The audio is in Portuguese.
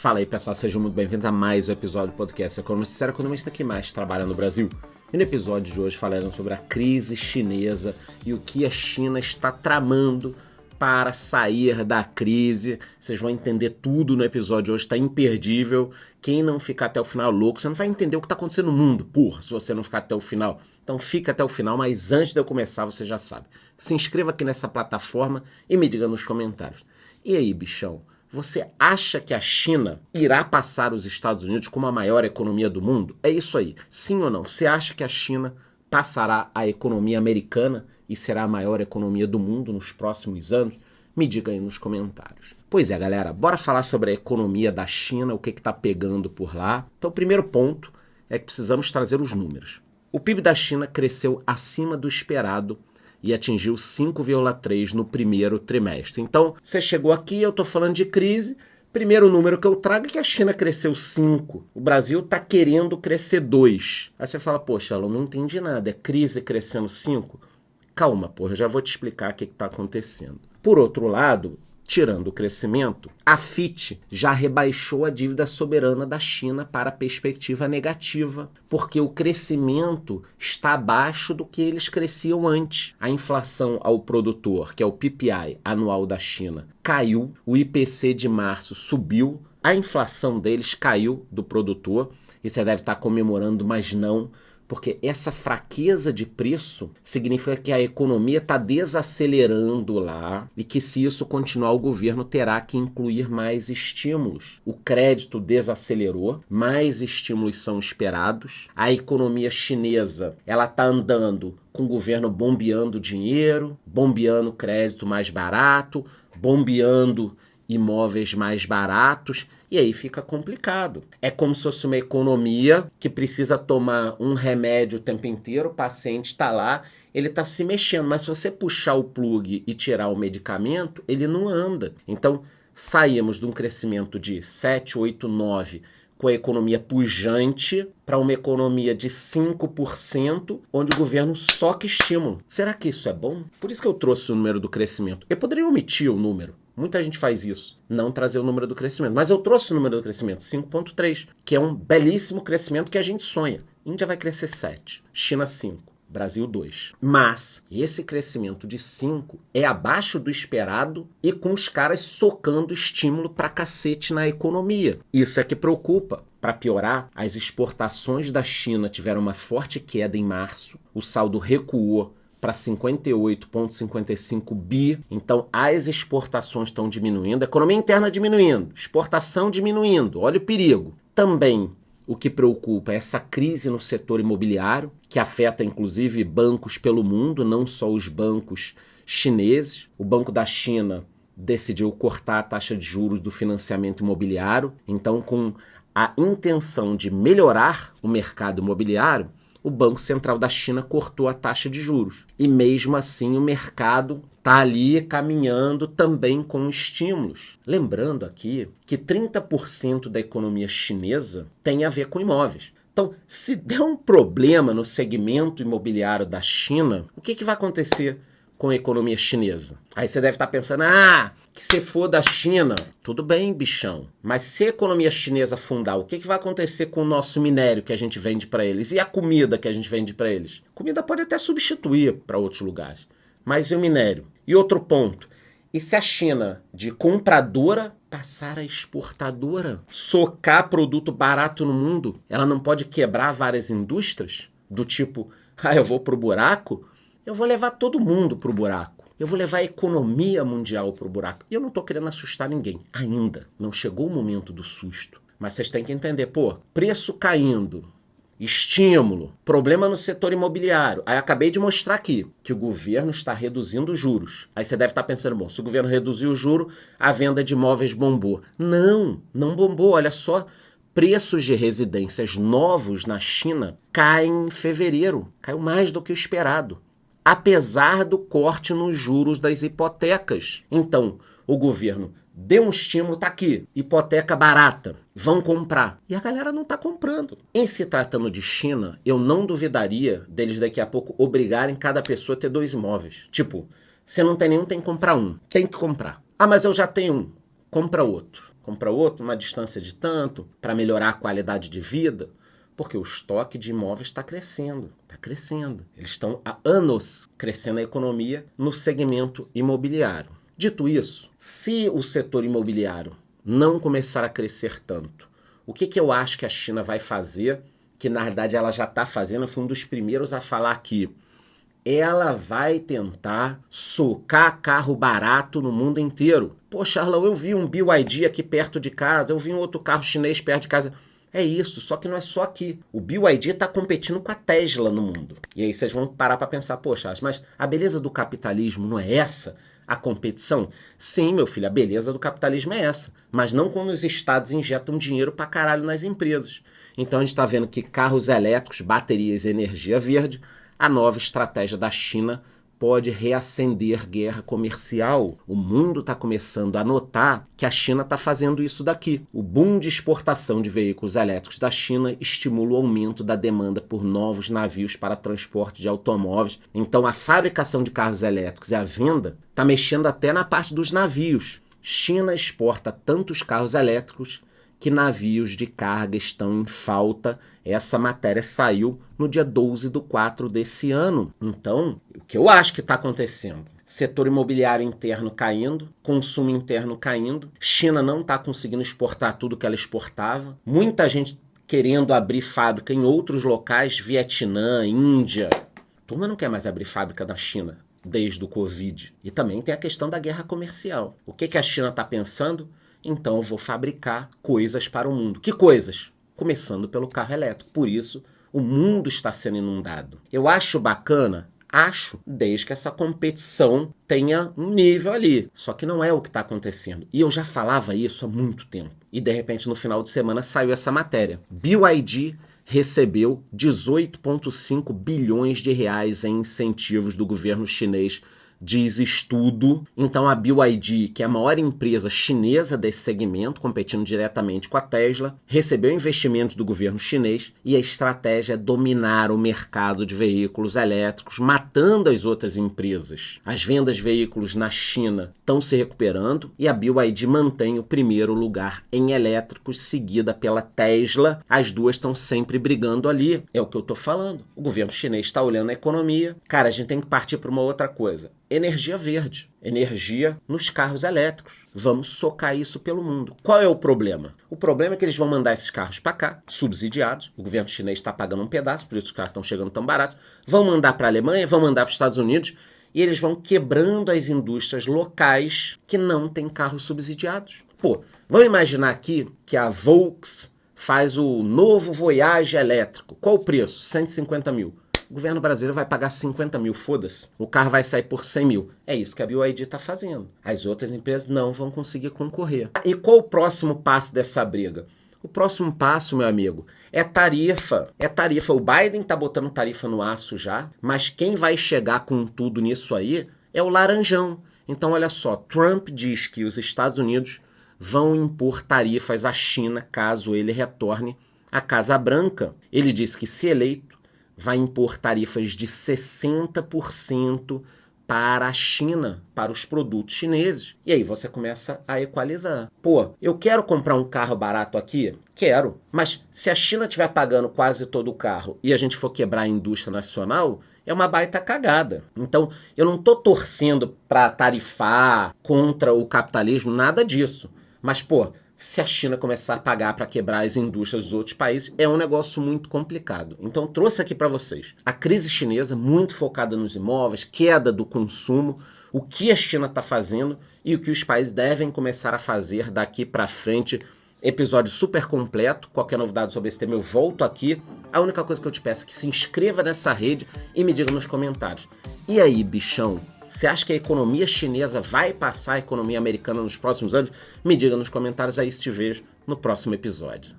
Fala aí, pessoal, sejam muito bem-vindos a mais um episódio do podcast Economista Sincero, economista que mais trabalha no Brasil. E no episódio de hoje falaremos sobre a crise chinesa e o que a China está tramando para sair da crise. Vocês vão entender tudo no episódio de hoje, está imperdível. Quem não ficar até o final louco, você não vai entender o que está acontecendo no mundo, porra, se você não ficar até o final. Então fica até o final, mas antes de eu começar, você já sabe. Se inscreva aqui nessa plataforma e me diga nos comentários. E aí, bichão? Você acha que a China irá passar os Estados Unidos como a maior economia do mundo? É isso aí. Sim ou não? Você acha que a China passará a economia americana e será a maior economia do mundo nos próximos anos? Me diga aí nos comentários. Pois é, galera, bora falar sobre a economia da China, o que está pegando por lá. Então, o primeiro ponto é que precisamos trazer os números. O PIB da China cresceu acima do esperado e atingiu 5,3% no primeiro trimestre. Então, você chegou aqui, eu estou falando de crise, primeiro número que eu trago é que a China cresceu 5%, o Brasil está querendo crescer 2%. Aí você fala, poxa, eu não entendi nada, é crise crescendo 5%? Calma, porra, eu já vou te explicar o que está acontecendo. Por outro lado, tirando o crescimento, a Fitch já rebaixou a dívida soberana da China para a perspectiva negativa, porque o crescimento está abaixo do que eles cresciam antes. A inflação ao produtor, que é o PPI anual da China, caiu, o IPC de março subiu, a inflação deles caiu do produtor, e você deve estar comemorando, mas não, porque essa fraqueza de preço significa que a economia está desacelerando lá e que, se isso continuar, o governo terá que incluir mais estímulos. O crédito desacelerou, mais estímulos são esperados. A economia chinesa ela está andando com o governo bombeando dinheiro, bombeando crédito mais barato, bombeando imóveis mais baratos, e aí fica complicado. É como se fosse uma economia que precisa tomar um remédio o tempo inteiro, o paciente está lá, ele está se mexendo, mas se você puxar o plug e tirar o medicamento, ele não anda. Então, saímos de um crescimento de 7, 8, 9, com a economia pujante, para uma economia de 5%, onde o governo soca estímulo. Será que isso é bom? Por isso que eu trouxe o número do crescimento. Eu poderia omitir o número. Muita gente faz isso, não trazer o número do crescimento. Mas eu trouxe o número do crescimento, 5,3, que é um belíssimo crescimento que a gente sonha. Índia vai crescer 7, China 5, Brasil 2. Mas esse crescimento de 5 é abaixo do esperado e com os caras socando estímulo pra cacete na economia. Isso é que preocupa. Para piorar, as exportações da China tiveram uma forte queda em março, o saldo recuou para 58,55 bi. Então, as exportações estão diminuindo, a economia interna diminuindo, exportação diminuindo. Olha o perigo. Também, o que preocupa é essa crise no setor imobiliário, que afeta, inclusive, bancos pelo mundo, não só os bancos chineses. O Banco da China decidiu cortar a taxa de juros do financiamento imobiliário. Então, com a intenção de melhorar o mercado imobiliário, o Banco Central da China cortou a taxa de juros. E mesmo assim o mercado está ali caminhando também com estímulos. Lembrando aqui que 30% da economia chinesa tem a ver com imóveis. Então, se der um problema no segmento imobiliário da China, o que vai acontecer com a economia chinesa? Aí você deve estar pensando, que se for da China, tudo bem, bichão. Mas se a economia chinesa afundar, o que vai acontecer com o nosso minério que a gente vende para eles? E a comida que a gente vende para eles? Comida pode até substituir para outros lugares. Mas e o minério? E outro ponto, e se a China, de compradora, passar a exportadora? Socar produto barato no mundo? Ela não pode quebrar várias indústrias? Do tipo, eu vou pro buraco? Eu vou levar todo mundo pro buraco. Eu vou levar a economia mundial pro buraco. E eu não tô querendo assustar ninguém. Ainda. Não chegou o momento do susto. Mas vocês têm que entender, preço caindo, estímulo, problema no setor imobiliário. Aí acabei de mostrar aqui que o governo está reduzindo os juros. Aí você deve estar pensando, se o governo reduziu o juro, a venda de imóveis bombou. Não bombou. Olha só, preços de residências novos na China caem em fevereiro. Caiu mais do que o esperado, apesar do corte nos juros das hipotecas. Então, o governo deu um estímulo, tá aqui, hipoteca barata, vão comprar. E a galera não tá comprando. Em se tratando de China, eu não duvidaria deles daqui a pouco obrigarem cada pessoa a ter 2 imóveis. Tipo, você não tem nenhum, tem que comprar um. Tem que comprar. Mas eu já tenho um. Compra outro. compra outro, uma distância de tanto, para melhorar a qualidade de vida. Porque o estoque de imóveis está crescendo, está crescendo. Eles estão há anos crescendo a economia no segmento imobiliário. Dito isso, se o setor imobiliário não começar a crescer tanto, o que eu acho que a China vai fazer, que na verdade ela já está fazendo, eu fui um dos primeiros a falar aqui, ela vai tentar socar carro barato no mundo inteiro. Pô, Charlão, eu vi um BYD aqui perto de casa, eu vi um outro carro chinês perto de casa. É isso, só que não é só aqui. O BYD está competindo com a Tesla no mundo. E aí vocês vão parar para pensar, poxa, mas a beleza do capitalismo não é essa? A competição? Sim, meu filho, a beleza do capitalismo é essa. Mas não quando os estados injetam dinheiro pra caralho nas empresas. Então a gente está vendo que carros elétricos, baterias e energia verde, a nova estratégia da China pode reacender guerra comercial. O mundo está começando a notar que a China está fazendo isso daqui. O boom de exportação de veículos elétricos da China estimula o aumento da demanda por novos navios para transporte de automóveis. Então a fabricação de carros elétricos e a venda está mexendo até na parte dos navios. China exporta tantos carros elétricos que navios de carga estão em falta. Essa matéria saiu no dia 12/4 desse ano. Então, o que eu acho que está acontecendo? Setor imobiliário interno caindo, consumo interno caindo, China não está conseguindo exportar tudo que ela exportava, muita gente querendo abrir fábrica em outros locais, Vietnã, Índia. Turma não quer mais abrir fábrica na China desde o Covid. E também tem a questão da guerra comercial. O que a China está pensando? Então eu vou fabricar coisas para o mundo. Que coisas? Começando pelo carro elétrico. Por isso, o mundo está sendo inundado. Eu acho bacana? Acho, desde que essa competição tenha um nível ali. Só que não é o que está acontecendo. E eu já falava isso há muito tempo. E de repente, no final de semana, saiu essa matéria. BYD recebeu 18,5 bilhões de reais em incentivos do governo chinês, diz estudo. Então a BYD, que é a maior empresa chinesa desse segmento, competindo diretamente com a Tesla, recebeu investimentos do governo chinês e a estratégia é dominar o mercado de veículos elétricos, matando as outras empresas. As vendas de veículos na China estão se recuperando e a BYD mantém o primeiro lugar em elétricos, seguida pela Tesla. As duas estão sempre brigando ali. É o que eu estou falando. O governo chinês está olhando a economia. Cara, a gente tem que partir para uma outra coisa. Energia verde, energia nos carros elétricos. Vamos socar isso pelo mundo. Qual é o problema? O problema é que eles vão mandar esses carros para cá, subsidiados. O governo chinês está pagando um pedaço, por isso os carros estão chegando tão baratos. Vão mandar para a Alemanha, vão mandar para os Estados Unidos e eles vão quebrando as indústrias locais que não têm carros subsidiados. Pô, vamos imaginar aqui que a Volks faz o novo Voyage elétrico. Qual o preço? 150 mil. O governo brasileiro vai pagar 50 mil, foda-se. O carro vai sair por 100 mil. É isso que a BYD está fazendo. As outras empresas não vão conseguir concorrer. E qual o próximo passo dessa briga? O próximo passo, meu amigo, é tarifa. É tarifa. O Biden está botando tarifa no aço já, mas quem vai chegar com tudo nisso aí é o laranjão. Então, olha só, Trump diz que os Estados Unidos vão impor tarifas à China caso ele retorne à Casa Branca. Ele disse que, se eleito, vai impor tarifas de 60% para a China, para os produtos chineses. E aí você começa a equalizar. Pô, eu quero comprar um carro barato aqui? Quero. Mas se a China estiver pagando quase todo o carro e a gente for quebrar a indústria nacional, é uma baita cagada. Então, eu não estou torcendo para tarifar contra o capitalismo, nada disso. Mas, pô, se a China começar a pagar para quebrar as indústrias dos outros países, é um negócio muito complicado. Então, trouxe aqui para vocês a crise chinesa, muito focada nos imóveis, queda do consumo, o que a China está fazendo e o que os países devem começar a fazer daqui para frente. Episódio super completo. Qualquer novidade sobre esse tema eu volto aqui. A única coisa que eu te peço é que se inscreva nessa rede e me diga nos comentários. E aí, bichão? Você acha que a economia chinesa vai passar a economia americana nos próximos anos? Me diga nos comentários aí, se te vejo no próximo episódio.